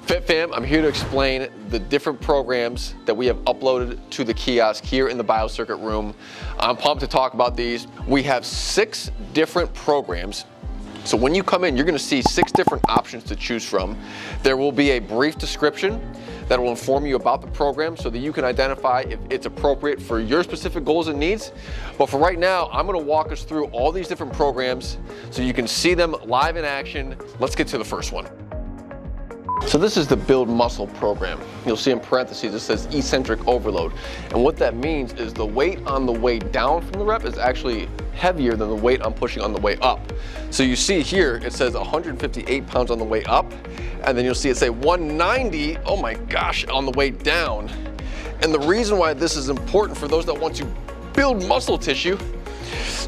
Fit Fam, I'm here to explain the different programs that we have uploaded to the kiosk here in the Biocircuit room. I'm pumped to talk about these. We have 6 different programs. So when you come in, you're gonna see 6 different options to choose from. There will be a brief description that will inform you about the program so that you can identify if it's appropriate for your specific goals and needs. But for right now, I'm gonna walk us through all these different programs so you can see them live in action. Let's get to the first one. So this is the Build Muscle program. You'll see in parentheses it says eccentric overload. And what that means is the weight on the way down from the rep is actually heavier than the weight I'm pushing on the way up. So you see here, it says 158 pounds on the way up, and then you'll see it say 190, oh my gosh, on the way down. And the reason why this is important for those that want to build muscle tissue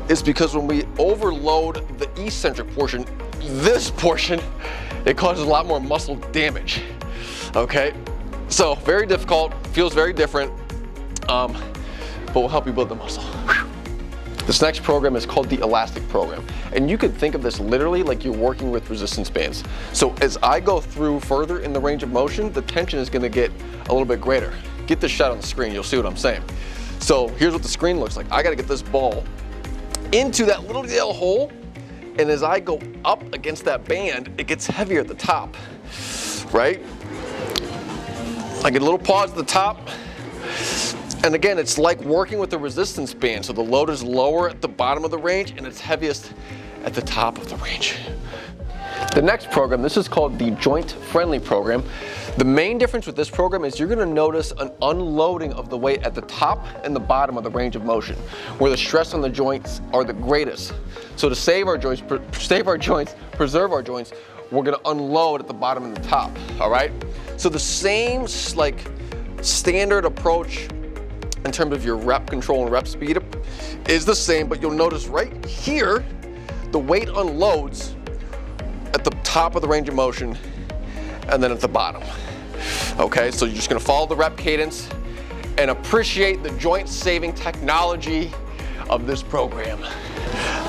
is because when we overload the eccentric portion, this portion, it causes a lot more muscle damage, okay? So very difficult, feels very different, but will help you build the muscle. This next program is called the Elastic program. And you could think of this literally like you're working with resistance bands. So as I go through further in the range of motion, the tension is gonna get a little bit greater. Get this shot on the screen, you'll see what I'm saying. So here's what the screen looks like. I gotta get this ball into that little L hole, and as I go up against that band, it gets heavier at the top, right? I get a little pause at the top. And again, it's like working with the resistance band. So the load is lower at the bottom of the range and it's heaviest at the top of the range. The next program, this is called the Joint Friendly program. The main difference with this program is you're gonna notice an unloading of the weight at the top and the bottom of the range of motion, where the stress on the joints are the greatest. So to save our joints, preserve our joints, we're gonna unload at the bottom and the top, all right? So the same like standard approach in terms of your rep control and rep speed is the same, but you'll notice right here, the weight unloads at the top of the range of motion and then at the bottom. Okay, so you're just gonna follow the rep cadence and appreciate the joint saving technology of this program.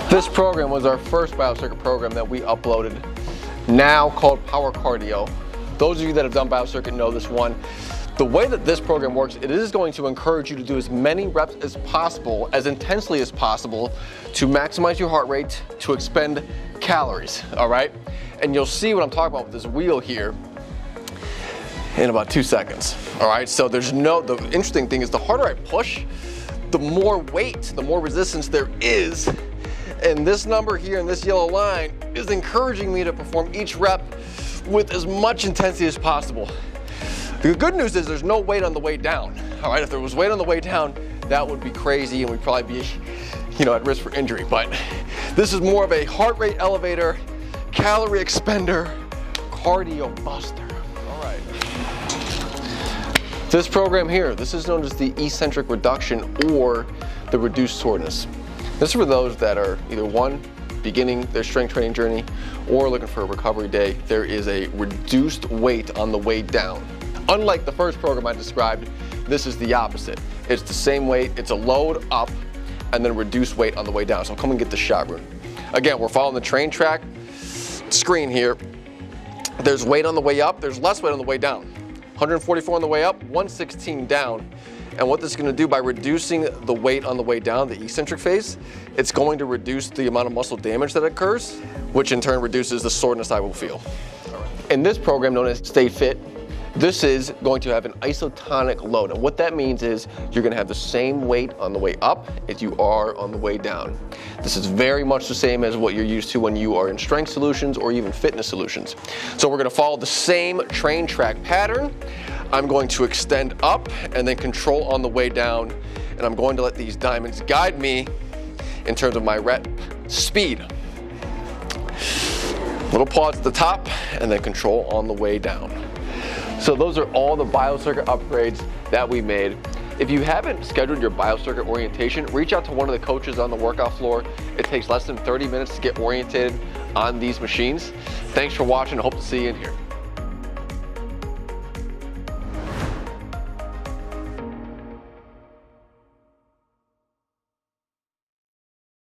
This program was our first Biocircuit program that we uploaded, now called Power Cardio. Those of you that have done Biocircuit know this one. The way that this program works, it is going to encourage you to do as many reps as possible, as intensely as possible, to maximize your heart rate, to expend calories, all right? And you'll see what I'm talking about with this wheel here in about 2 seconds, all right? So the interesting thing is the harder I push, the more weight, the more resistance there is. And this number here in this yellow line is encouraging me to perform each rep with as much intensity as possible. The good news is there's no weight on the way down, all right? If there was weight on the way down, that would be crazy and we'd probably be, at risk for injury. But this is more of a heart rate elevator, calorie expender, cardio buster. All right. This program here, this is known as the eccentric reduction or the reduced soreness. This is for those that are either one, beginning their strength training journey or looking for a recovery day. There is a reduced weight on the way down. Unlike the first program I described, this is the opposite. It's the same weight, it's a load up and then reduced weight on the way down. So come and get the shot room. Again, we're following the train track screen here. There's weight on the way up, there's less weight on the way down. 144 on the way up, 116 down. And what this is gonna do by reducing the weight on the way down, the eccentric phase, it's going to reduce the amount of muscle damage that occurs, which in turn reduces the soreness I will feel. In this program known as Stay Fit, this is going to have an isotonic load. And what that means is you're gonna have the same weight on the way up as you are on the way down. This is very much the same as what you're used to when you are in strength solutions or even fitness solutions. So we're gonna follow the same train track pattern. I'm going to extend up and then control on the way down. And I'm going to let these diamonds guide me in terms of my rep speed. Little pause at the top and then control on the way down. So those are all the Biocircuit upgrades that we made. If you haven't scheduled your Biocircuit orientation, reach out to one of the coaches on the workout floor. It takes less than 30 minutes to get oriented on these machines. Thanks for watching. I hope to see you in here.